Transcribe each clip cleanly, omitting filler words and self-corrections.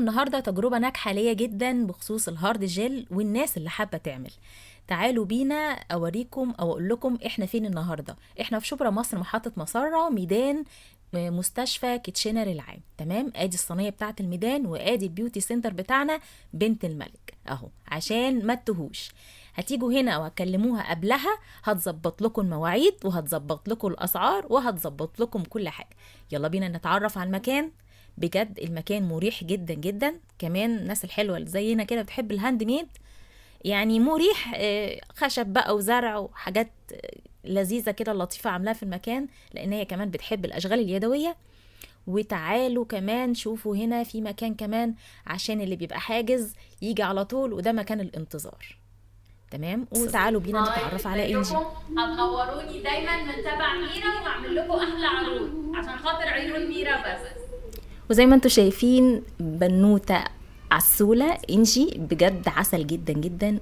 النهاردة تجربة ناجحة ليا جدا بخصوص الهارد جel والناس اللي حابة تعمل. تعالوا بينا اوريكم او اقول لكم احنا فين النهاردة. احنا في شبرا مصر، محطة مسرة، ميدان مستشفى كيتشنر العام. تمام، ادي الصينية بتاعت الميدان وادي البيوتي سنتر بتاعنا بنت الملك اهو، عشان ما تتوهوش. هتيجوا هنا او هتكلموها قبلها، هتظبط لكم المواعيد وهتظبط لكم الاسعار وهتظبط لكم كل حاجة. يلا بينا نتعرف على المكان. بجد المكان مريح جدا جدا، كمان الناس الحلوة اللي زينا كده بتحب الهاند ميد، يعني مريح. خشب بقى وزرع وحاجات لذيذة كده لطيفة عاملاها في المكان، لان هي كمان بتحب الاشغال اليدوية. وتعالوا كمان شوفوا هنا في مكان كمان عشان اللي بيبقى حاجز يجي على طول، وده مكان الانتظار. تمام، وتعالوا بينا نتعرف على انجي. هتنوروني دايما من تبع ميرا وهعمل لكم احلى عروض عشان خاطر عيون ميرا بس. وزي ما انتوا شايفين بنوتة عسولة انجي، بجد عسل جدا جدا.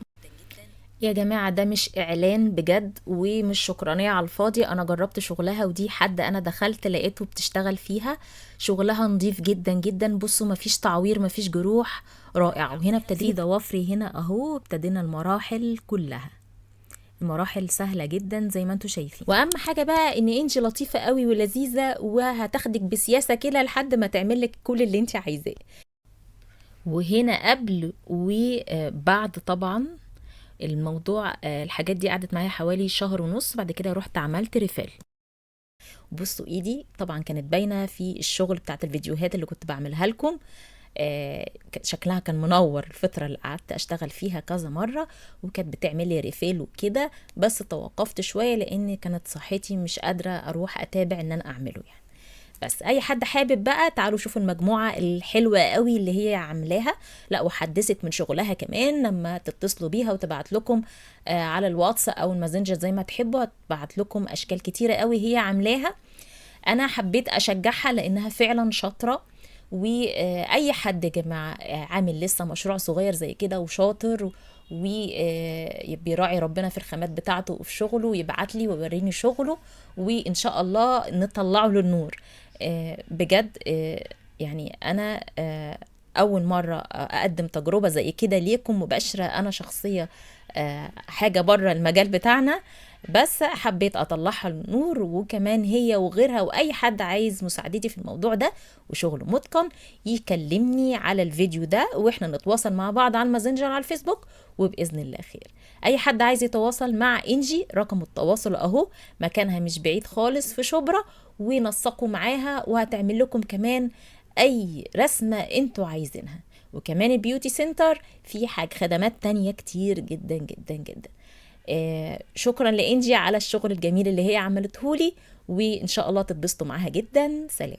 يا جماعة ده مش اعلان بجد ومش شكرانية على الفاضي، انا جربت شغلها ودي حد انا دخلت لقيته بتشتغل فيها. شغلها نظيف جدا جدا، بصوا مفيش تعوير مفيش جروح، رائع. وهنا ابتدي ضوافري هنا اهو، ابتدينا المراحل كلها. المراحل سهلة جدا زي ما انتوا شايفين. واهم حاجة بقى ان انجي لطيفة قوي ولذيذة، وهتاخدك بسياسة كده لحد ما تعملك كل اللي انت عايزاه. وهنا قبل وبعد طبعا الموضوع، الحاجات دي قعدت معايا حوالي شهر ونص. بعد كده رحت عملت ريفيل. بصوا ايدي طبعا كانت باينة في الشغل بتاعت الفيديوهات اللي كنت بعملها لكم. شكلها كان منور الفترة اللي قعدت اشتغل فيها كذا مرة، وكانت بتعملي ريفيل وكده. بس توقفت شوية لان كانت صحتي مش قادرة اروح اتابع ان انا اعمله يعني. بس اي حد حابب بقى تعالوا شوفوا المجموعة الحلوة قوي اللي هي عاملاها. لا وحدثت من شغلها كمان، لما تتصلوا بيها وتبعت لكم على الواتس او الماسنجر زي ما تحبوا، هتبعت لكم اشكال كتيرة قوي هي عاملاها. انا حبيت اشجعها لانها فعلا شاطرة. واي حد يا جماعه عامل لسه مشروع صغير زي كده وشاطر وبيراعي ربنا في الخامات بتاعته وفي شغله، يبعت لي ويوريني شغله وان شاء الله نطلعه للنور. بجد يعني انا اول مره اقدم تجربه زي كده ليكم مباشره، انا شخصيه حاجه بره المجال بتاعنا، بس حبيت اطلعها للنور. وكمان هي وغيرها واي حد عايز مساعدتي في الموضوع ده وشغله متقن يكلمني على الفيديو ده، واحنا نتواصل مع بعض على الماسنجر على الفيسبوك، وباذن الله خير. اي حد عايز يتواصل مع انجي رقم التواصل اهو، مكانها مش بعيد خالص في شبرا، ونسقوا معاها وهتعمل لكم كمان اي رسمة انتوا عايزينها. وكمان البيوتي سنتر في حاجة خدمات تانية كتير جدا جدا جدا. شكرا لإنجي على الشغل الجميل اللي هي عملته لي، وإن شاء الله تتبسطوا معاها جدا. سلام.